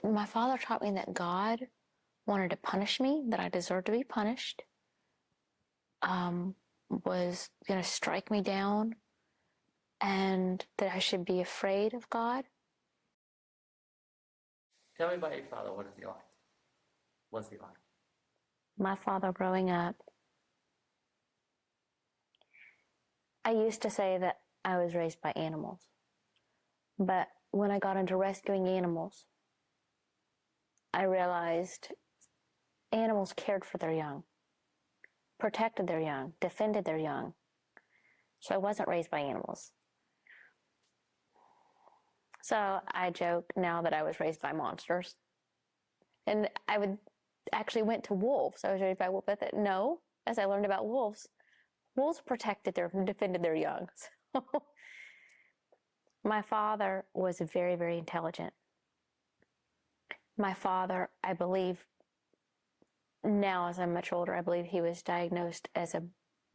My father taught me that God wanted to punish me, that I deserved to be punished, was going to strike me down, and that I should be afraid of God. Tell me about your father. What is he like? What's he like? My father growing up, I used to say that I was raised by animals. But when I got into rescuing animals, I realized animals cared for their young, protected their young, defended their young. So I wasn't raised by animals. So I joke now that I was raised by monsters. And I would actually went to wolves. I was raised by wolves. But no, as I learned about wolves, wolves protected their, defended their young. So my father was very, very intelligent. My father, I believe, now as I'm much older, I believe he was diagnosed as a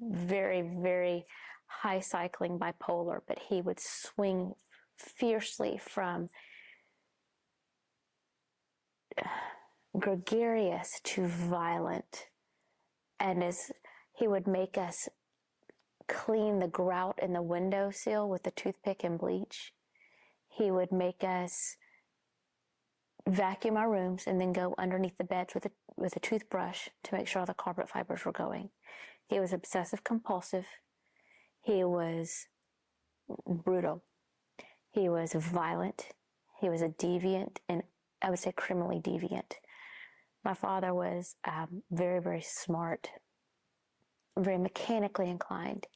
very, very high cycling bipolar, but he would swing fiercely from gregarious to violent. And as he would make us clean the grout in the windowsill with a toothpick and bleach, he would make us vacuum our rooms and then go underneath the beds with a toothbrush to make sure all the carpet fibers were going. He was obsessive compulsive. He was brutal. He was violent. He was a deviant, and I would say criminally deviant. My father was very, very smart, very mechanically inclined.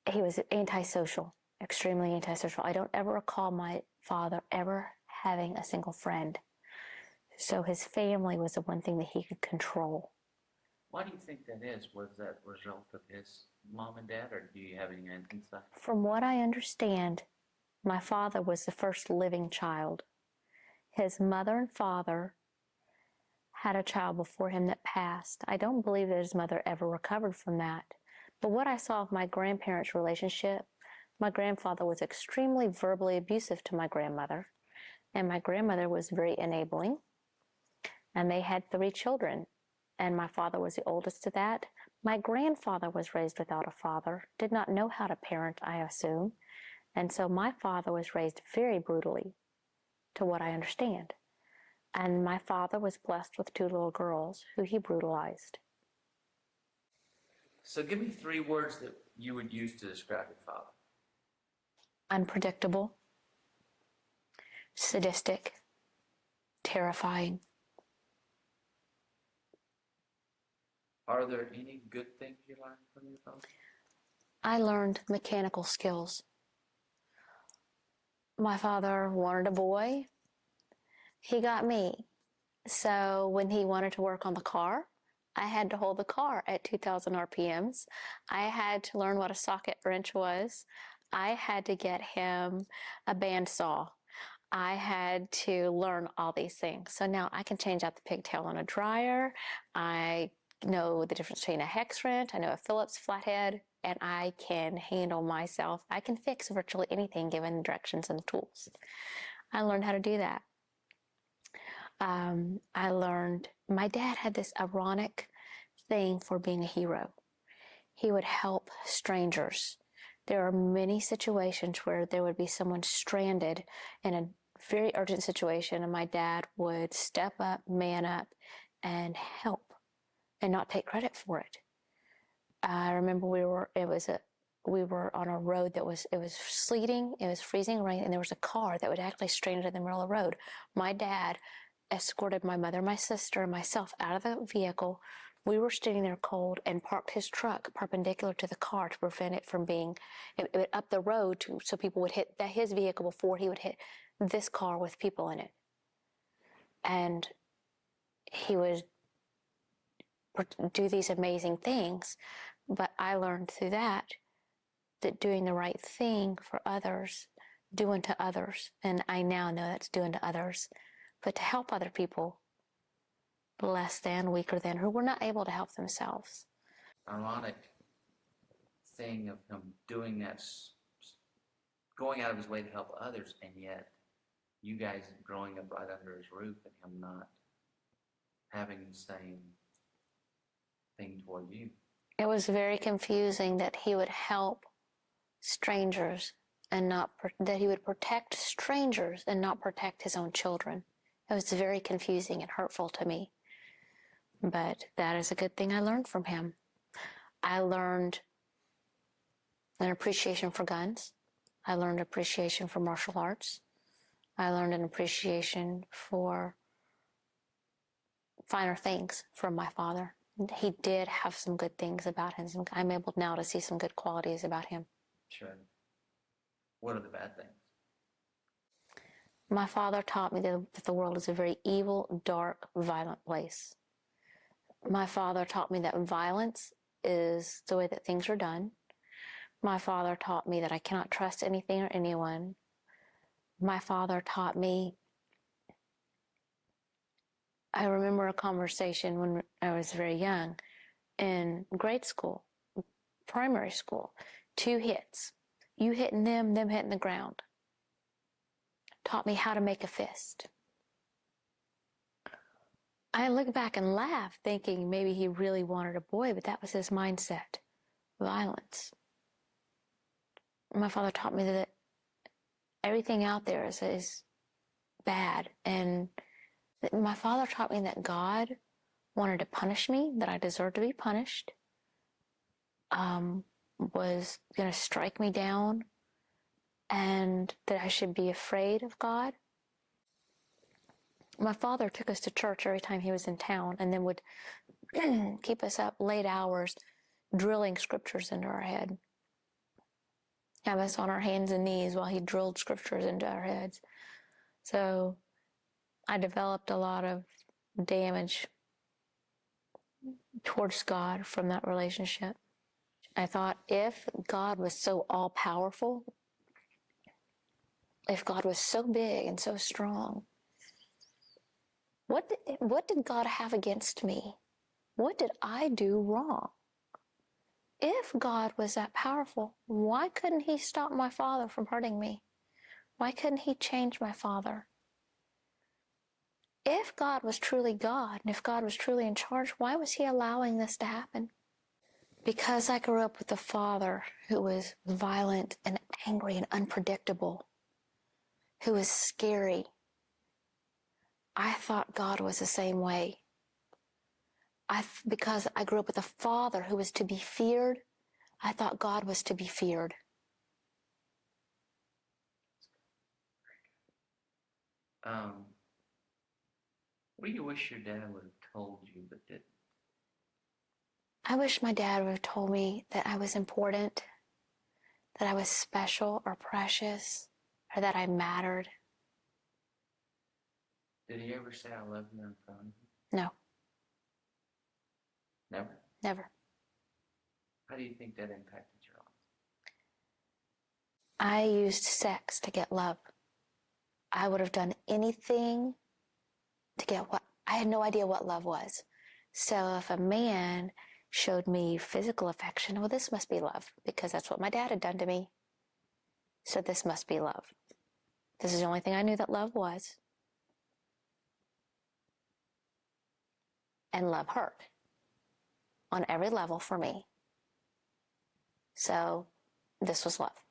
He was antisocial, extremely antisocial. I don't ever recall my father ever having a single friend. So his family was the one thing that he could control. Why do you think that is? Was that a result of his mom and dad, or do you have any insight? From what I understand, my father was the first living child. His mother and father had a child before him that passed. I don't believe that his mother ever recovered from that. But what I saw of my grandparents' relationship, my grandfather was extremely verbally abusive to my grandmother, and my grandmother was very enabling. And they had 3 children, and my father was the oldest of that. My grandfather was raised without a father, did not know how to parent, I assume. And so my father was raised very brutally, to what I understand. And my father was blessed with 2 little girls who he brutalized. So give me 3 words that you would use to describe your father. Unpredictable, sadistic, terrifying. Are there any good things you learned from your father? I learned mechanical skills. My father wanted a boy. He got me. So when he wanted to work on the car, I had to hold the car at 2,000 RPMs. I had to learn what a socket wrench was. I had to get him a bandsaw. I had to learn all these things. So now I can change out the pigtail on a dryer. I know the difference between a hex wrench. I know a Phillips flathead, and I can handle myself. I can fix virtually anything given the directions and the tools. I learned how to do that. I learned, my dad had this ironic thing for being a hero. He would help strangers. There are many situations where there would be someone stranded in a very urgent situation, and my dad would step up, man up, and help, and not take credit for it. I remember we were on a road that it was sleeting, it was freezing rain, and there was a car that would actually stranded in the middle of the road. My dad escorted my mother, my sister, and myself out of the vehicle. We were standing there cold and parked his truck perpendicular to the car to prevent it from being up the road so people would hit his vehicle before he would hit this car with people in it. And he would do these amazing things, but I learned through that doing the right thing for others, do unto others, and I now know that's do unto others, but to help other people, less than, weaker than, who were not able to help themselves. Ironic thing of him doing that, going out of his way to help others, and yet you guys growing up right under his roof and him not having the same thing toward you? It was very confusing that he would help strangers and not, that he would protect strangers and not protect his own children. It was very confusing and hurtful to me. But that is a good thing I learned from him. I learned an appreciation for guns. I learned appreciation for martial arts. I learned an appreciation for finer things from my father. He did have some good things about him. I'm able now to see some good qualities about him. Sure. What are the bad things? My father taught me that the world is a very evil, dark, violent place. My father taught me that violence is the way that things are done. My father taught me that I cannot trust anything or anyone. My father taught me, I remember a conversation when I was very young in grade school, primary school, 2 hits. You hitting them hitting the ground. Taught me how to make a fist. I look back and laugh, thinking maybe he really wanted a boy, but that was his mindset. Violence. My father taught me that everything out there is bad. And my father taught me that God wanted to punish me, that I deserved to be punished, was going to strike me down, and that I should be afraid of God. My father took us to church every time he was in town, and then would keep us up late hours drilling scriptures into our head. Have us on our hands and knees while he drilled scriptures into our heads. So I developed a lot of damage towards God from that relationship. I thought, if God was so all-powerful, if God was so big and so strong, what did God have against me? What did I do wrong? If God was that powerful, why couldn't he stop my father from hurting me? Why couldn't he change my father? If God was truly God, and if God was truly in charge, why was he allowing this to happen? Because I grew up with a father who was violent and angry and unpredictable, who was scary, I thought God was the same way. Because I grew up with a father who was to be feared, I thought God was to be feared. What do you wish your dad would have told you but didn't? I wish my dad would have told me that I was important, that I was special or precious, or that I mattered. Did he ever say, I love you in front of you? No. Never? Never. How do you think that impacted your life? I used sex to get love. I would have done anything to get what, I had no idea what love was. So if a man showed me physical affection, well, this must be love, because that's what my dad had done to me. So this must be love. This is the only thing I knew that love was. And love hurt on every level for me. So this was love.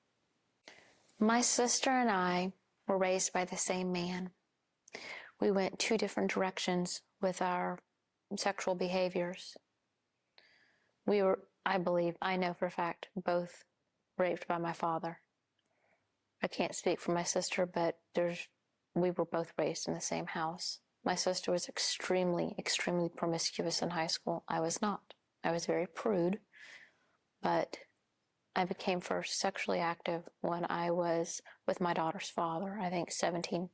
My sister and I were raised by the same man. We went 2 different directions with our sexual behaviors. We were, I believe, I know for a fact, both raped by my father. I can't speak for my sister, but we were both raised in the same house. My sister was extremely, extremely promiscuous in high school. I was not. I was very prude, but I became first sexually active when I was with my daughter's father, I think 17.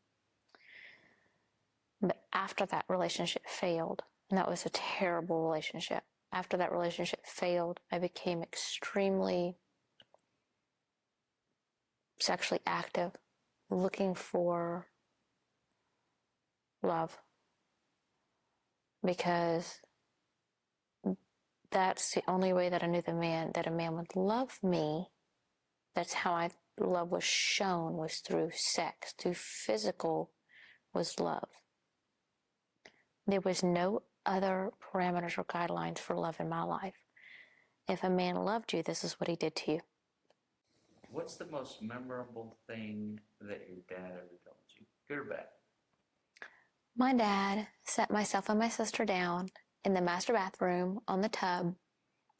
But after that relationship failed, and that was a terrible relationship. After that relationship failed, I became extremely sexually active, looking for love. Because that's the only way that I knew that a man would love me. That's how love was shown, was through sex, through physical was love. There was no other parameters or guidelines for love in my life. If a man loved you, this is what he did to you. What's the most memorable thing that your dad ever told you? Good or bad? My dad sat myself and my sister down in the master bathroom on the tub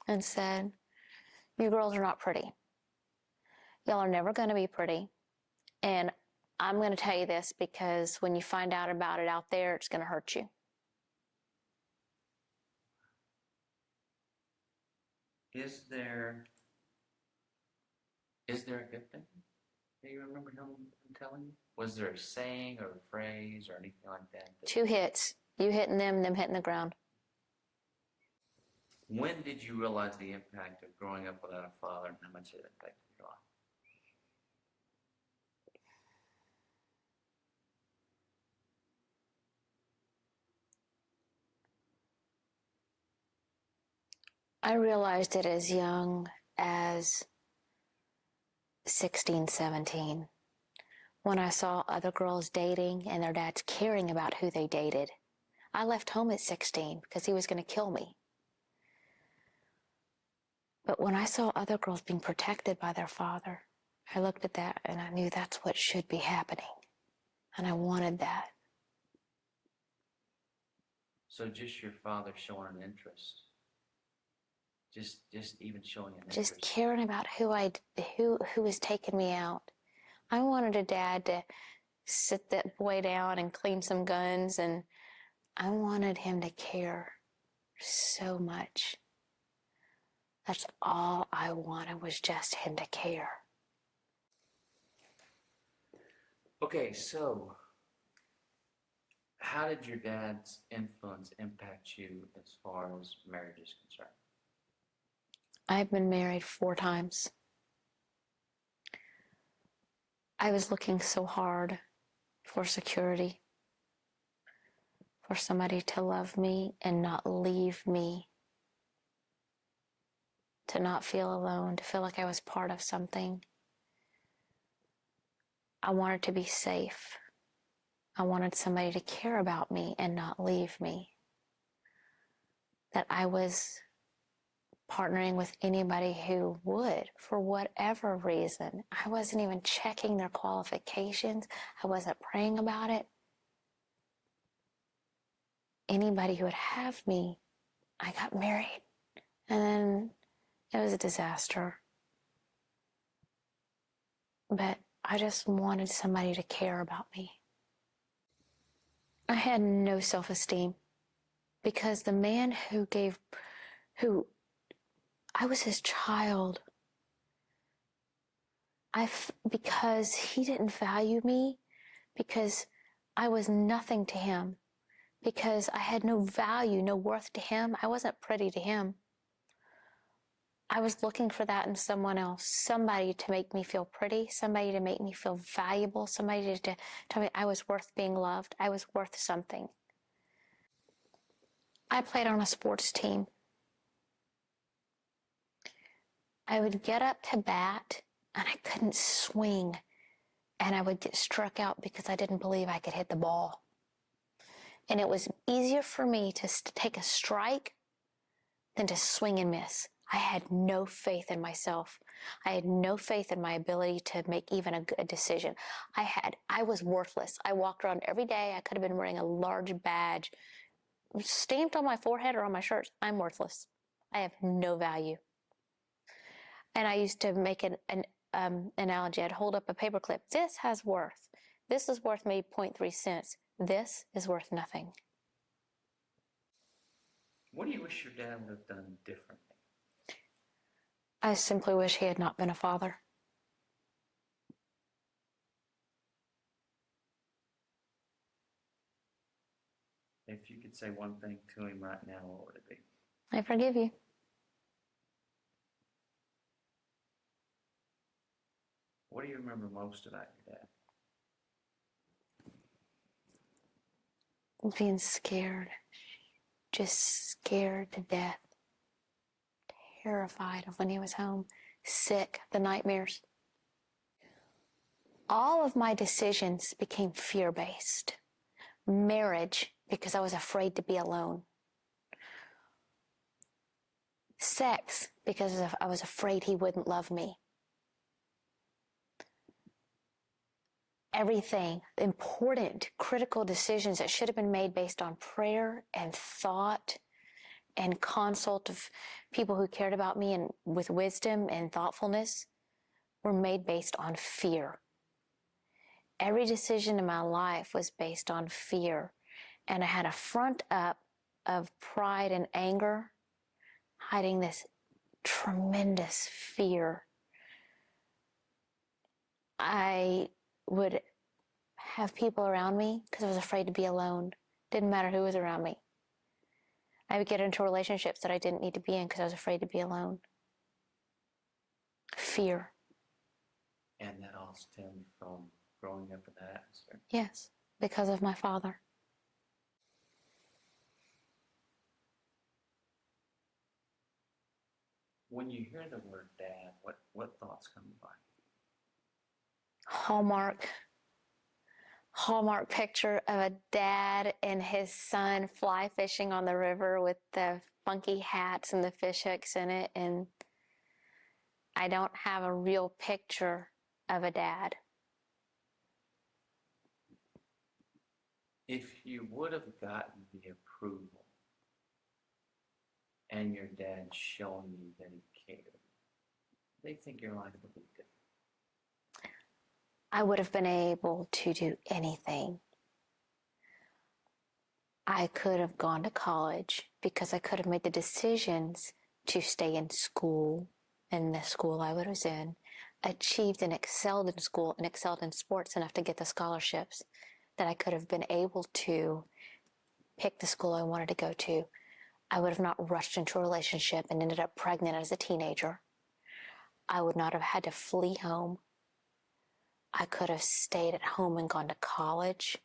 and said, "You girls are not pretty. Y'all are never going to be pretty. And I'm going to tell you this because when you find out about it out there, it's going to hurt you." Is there a good thing that you remember him telling you? Was there a saying or a phrase or anything like that? 2 hits. You hitting them hitting the ground. When did you realize the impact of growing up without a father and how much it affected your life? I realized it as young as 16, 17. When I saw other girls dating and their dads caring about who they dated. I left home at 16 because he was going to kill me. But when I saw other girls being protected by their father, I looked at that and I knew that's what should be happening. And I wanted that. So just your father showing an interest. Just even showing an interest. Just caring about who was taking me out. I wanted a dad to sit that boy down and clean some guns, and I wanted him to care so much. That's all I wanted, was just him to care. Okay, so how did your dad's influence impact you as far as marriage is concerned? I've been married 4 times. I was looking so hard for security, for somebody to love me and not leave me, to not feel alone, to feel like I was part of something. I wanted to be safe. I wanted somebody to care about me and not leave me. That I was partnering with anybody who would, for whatever reason. I wasn't even checking their qualifications. I wasn't praying about it. Anybody who would have me, I got married. And then it was a disaster. But I just wanted somebody to care about me. I had no self-esteem because the man I was his child. Because he didn't value me, because I was nothing to him, because I had no value, no worth to him. I wasn't pretty to him. I was looking for that in someone else, somebody to make me feel pretty, somebody to make me feel valuable, somebody to tell me I was worth being loved, I was worth something. I played on a sports team. I would get up to bat and I couldn't swing, and I would get struck out because I didn't believe I could hit the ball. And it was easier for me to take a strike than to swing and miss. I had no faith in myself. I had no faith in my ability to make even a good decision. I was worthless. I walked around every day. I could have been wearing a large badge stamped on my forehead or on my shirts. I'm worthless. I have no value. And I used to make an analogy. I'd hold up a paperclip. This has worth. This is worth maybe 0.3 cents. This is worth nothing. What do you wish your dad would have done differently? I simply wish he had not been a father. If you could say one thing to him right now, what would it be? I forgive you. What do you remember most about your dad? Being scared. Just scared to death. Terrified of when he was home. Sick. The nightmares. All of my decisions became fear-based. Marriage, because I was afraid to be alone. Sex, because I was afraid he wouldn't love me. Everything, important, critical decisions that should have been made based on prayer and thought and consult of people who cared about me and with wisdom and thoughtfulness were made based on fear. Every decision in my life was based on fear. And I had a front up of pride and anger, hiding this tremendous fear. I would have people around me because I was afraid to be alone. Didn't matter who was around me. I would get into relationships that I didn't need to be in because I was afraid to be alone. Fear. And that all stemmed from growing up in that atmosphere? Yes, because of my father. When you hear the word dad, what thoughts come to mind? Hallmark picture of a dad and his son fly fishing on the river with the funky hats and the fish hooks in it. And I don't have a real picture of a dad. If you would have gotten the approval and your dad showing you that he cared, they think your life would be different. I would have been able to do anything. I could have gone to college because I could have made the decisions to stay in school, in the school I was in, achieved and excelled in school and excelled in sports enough to get the scholarships that I could have been able to pick the school I wanted to go to. I would have not rushed into a relationship and ended up pregnant as a teenager. I would not have had to flee home. I could have stayed at home and gone to college.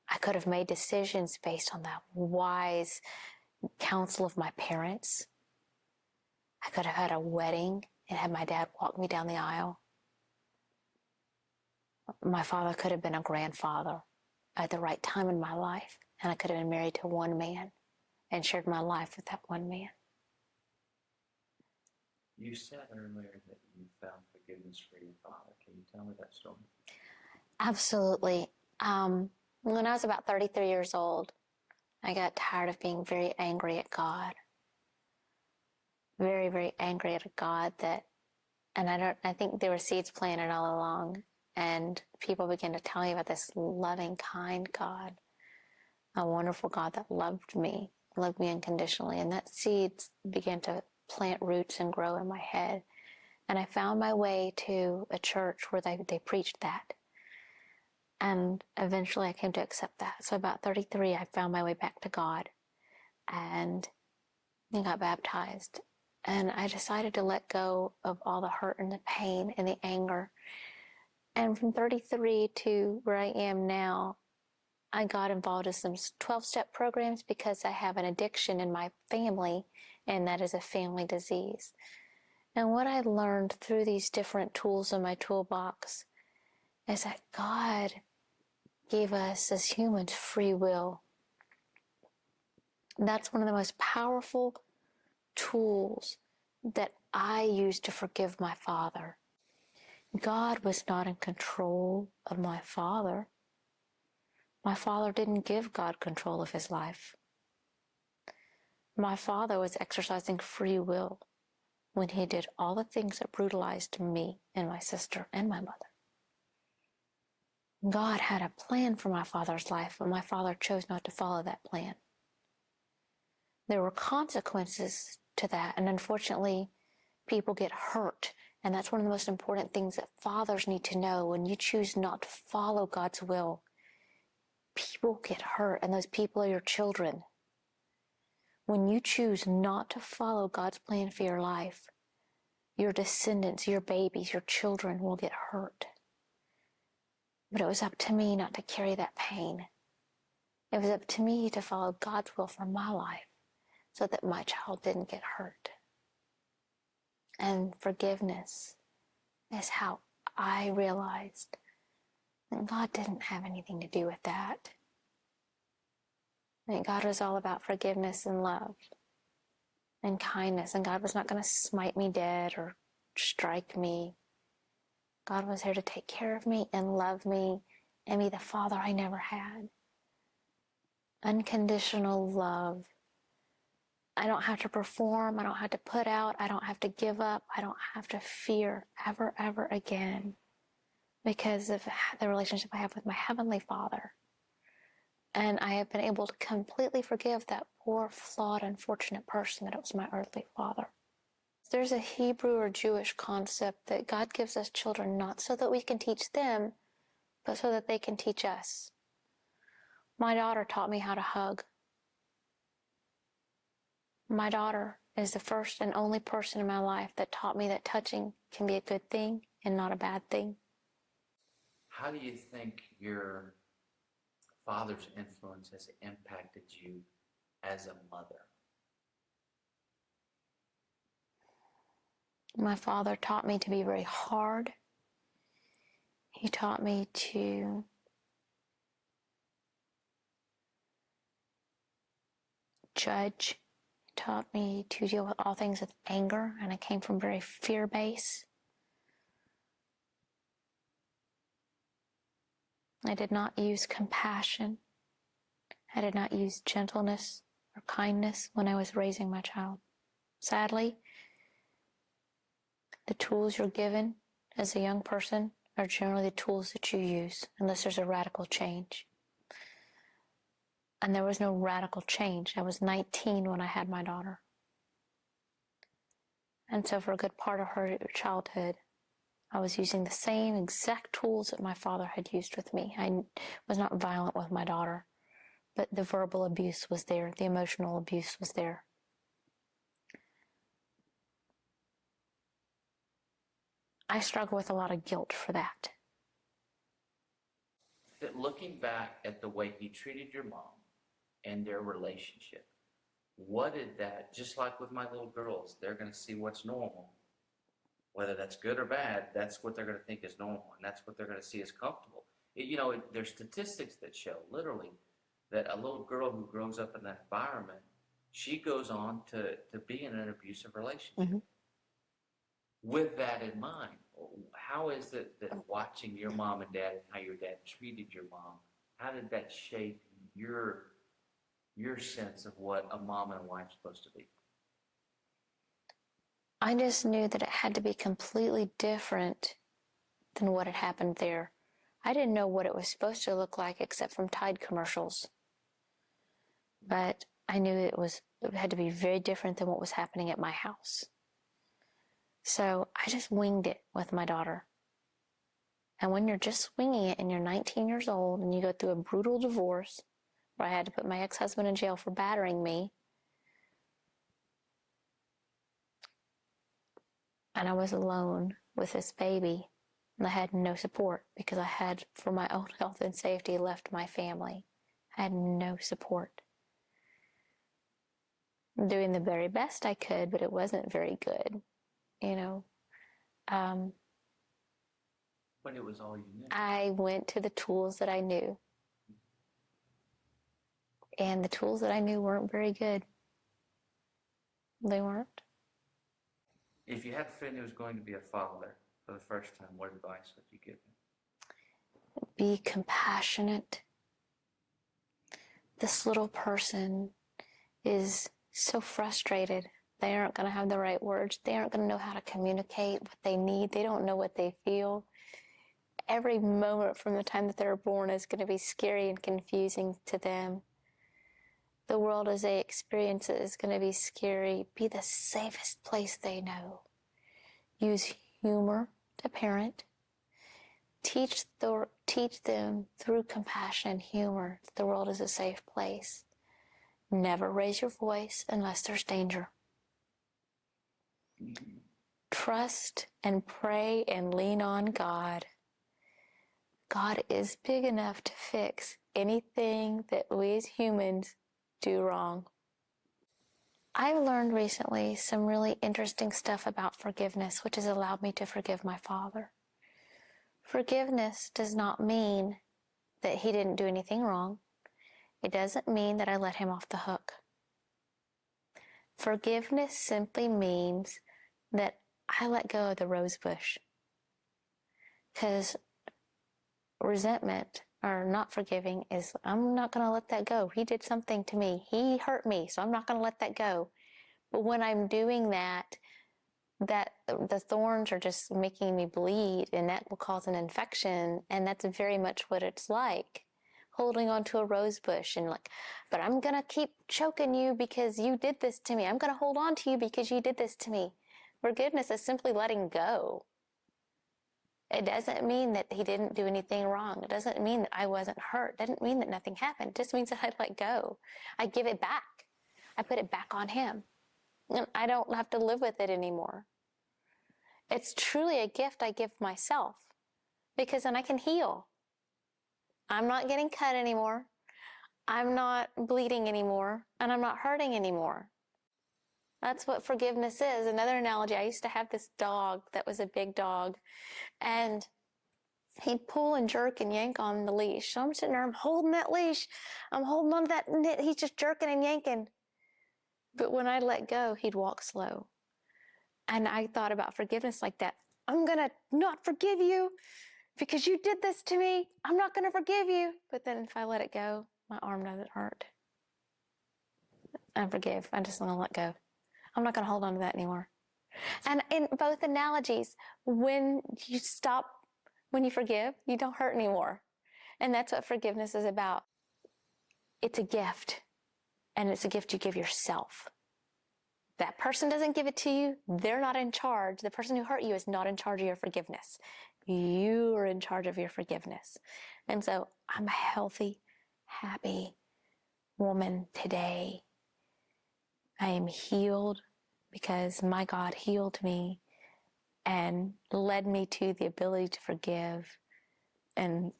I could have made decisions based on that wise counsel of my parents. I could have had a wedding and had my dad walk me down the aisle. My father could have been a grandfather at the right time in my life, and I could have been married to one man and shared my life with that one man. You said earlier that you found forgiveness for your father. Can you tell me that story? Absolutely. When I was about 33 years old, I got tired of being very angry at God. Very, very angry at a God that, and I think there were seeds planted all along, and people began to tell me about this loving, kind God, a wonderful God that loved me unconditionally, and that seeds began to plant roots and grow in my head. And I found my way to a church where they preached that. And eventually I came to accept that. So about 33, I found my way back to God and got baptized. And I decided to let go of all the hurt and the pain and the anger. And from 33 to where I am now, I got involved in some 12-step programs because I have an addiction in my family, and that is a family disease. And what I learned through these different tools in my toolbox is that God gave us as humans free will. That's one of the most powerful tools that I used to forgive my father. God was not in control of my father. My father didn't give God control of his life. My father was exercising free will when he did all the things that brutalized me and my sister and my mother. God had a plan for my father's life, but my father chose not to follow that plan. There were consequences to that, and unfortunately, people get hurt. And that's one of the most important things that fathers need to know. When you choose not to follow God's will, people get hurt, and those people are your children. When you choose not to follow God's plan for your life, your descendants, your babies, your children will get hurt. But it was up to me not to carry that pain. It was up to me to follow God's will for my life so that my child didn't get hurt. And forgiveness is how I realized that God didn't have anything to do with that. And God was all about forgiveness and love and kindness. And God was not going to smite me dead or strike me. God was here to take care of me and love me and be the father I never had. Unconditional love. I don't have to perform. I don't have to put out. I don't have to give up. I don't have to fear ever, ever again because of the relationship I have with my Heavenly Father. And I have been able to completely forgive that poor, flawed, unfortunate person that it was my earthly father. There's a Hebrew or Jewish concept that God gives us children not so that we can teach them, but so that they can teach us. My daughter taught me how to hug. My daughter is the first and only person in my life that taught me that touching can be a good thing and not a bad thing. How do you think your father's influence has impacted you as a mother? My father taught me to be very hard. He taught me to judge. He taught me to deal with all things with anger, and I came from very fear-based. I did not use compassion. I did not use gentleness or kindness when I was raising my child. Sadly, the tools you're given as a young person are generally the tools that you use, unless there's a radical change. And there was no radical change. I was 19 when I had my daughter. And so for a good part of her childhood, I was using the same exact tools that my father had used with me. I was not violent with my daughter, but the verbal abuse was there. The emotional abuse was there. I struggle with a lot of guilt for that. Looking back at the way he treated your mom and their relationship, what did that, just like with my little girls, they're going to see what's normal. Whether that's good or bad, that's what they're going to think is normal, and that's what they're going to see as comfortable. There's statistics that show, literally, that a little girl who grows up in that environment, she goes on to be in an abusive relationship. Mm-hmm. With that in mind, how is it that watching your mom and dad and how your dad treated your mom, how did that shape your sense of what a mom and a wife's supposed to be? I just knew that it had to be completely different than what had happened there. I didn't know what it was supposed to look like except from Tide commercials. But I knew it had to be very different than what was happening at my house. So I just winged it with my daughter. And when you're just winging it and you're 19 years old and you go through a brutal divorce where I had to put my ex-husband in jail for battering me, and I was alone with this baby, and I had no support because I had, for my own health and safety, left my family. I had no support. I'm doing the very best I could, but it wasn't very good, But it was all you knew. I went to the tools that I knew. And the tools that I knew weren't very good. They weren't. If you had a friend who was going to be a father for the first time, what advice would you give him? Be compassionate. This little person is so frustrated. They aren't going to have the right words. They aren't going to know how to communicate what they need. They don't know what they feel. Every moment from the time that they're born is going to be scary and confusing to them. The world as they experience it is going to be scary. Be the safest place they know. Use humor to parent. Teach them through compassion and humor that the world is a safe place. Never raise your voice unless there's danger. Trust and pray and lean on God. God is big enough to fix anything that we as humans do wrong. I've learned recently some really interesting stuff about forgiveness, which has allowed me to forgive my father. Forgiveness does not mean that he didn't do anything wrong. It doesn't mean that I let him off the hook. Forgiveness simply means that I let go of the rose bush. Because resentment or not forgiving is, I'm not going to let that go. He did something to me. He hurt me, so I'm not going to let that go. But when I'm doing that the thorns are just making me bleed, and that will cause an infection, and that's very much what it's like. Holding on to a rose bush and like, but I'm going to keep choking you because you did this to me. I'm going to hold on to you because you did this to me. Forgiveness is simply letting go. It doesn't mean that he didn't do anything wrong. It doesn't mean that I wasn't hurt. It doesn't mean that nothing happened. It just means that I let go. I give it back. I put it back on him. And I don't have to live with it anymore. It's truly a gift I give myself, because then I can heal. I'm not getting cut anymore. I'm not bleeding anymore. And I'm not hurting anymore. That's what forgiveness is. Another analogy, I used to have this dog that was a big dog, and he'd pull and jerk and yank on the leash. So I'm sitting there, I'm holding that leash. I'm holding on to that knit. He's just jerking and yanking. But when I let go, he'd walk slow. And I thought about forgiveness like that. I'm going to not forgive you because you did this to me. I'm not going to forgive you. But then if I let it go, my arm doesn't hurt. I forgive. I'm just going to let go. I'm not going to hold on to that anymore. And in both analogies, when you forgive, you don't hurt anymore. And that's what forgiveness is about. It's a gift. And it's a gift you give yourself. That person doesn't give it to you. They're not in charge. The person who hurt you is not in charge of your forgiveness. You are in charge of your forgiveness. And so I'm a healthy, happy woman today. I am healed because my God healed me and led me to the ability to forgive. And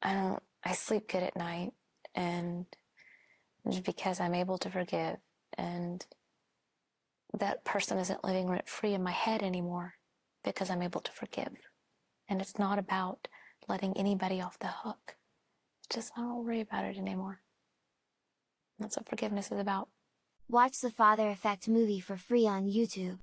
I sleep good at night, and just because I'm able to forgive, and that person isn't living rent free in my head anymore because I'm able to forgive. And it's not about letting anybody off the hook. It's just, I don't worry about it anymore. That's what forgiveness is about. Watch the Father Effect movie for free on YouTube.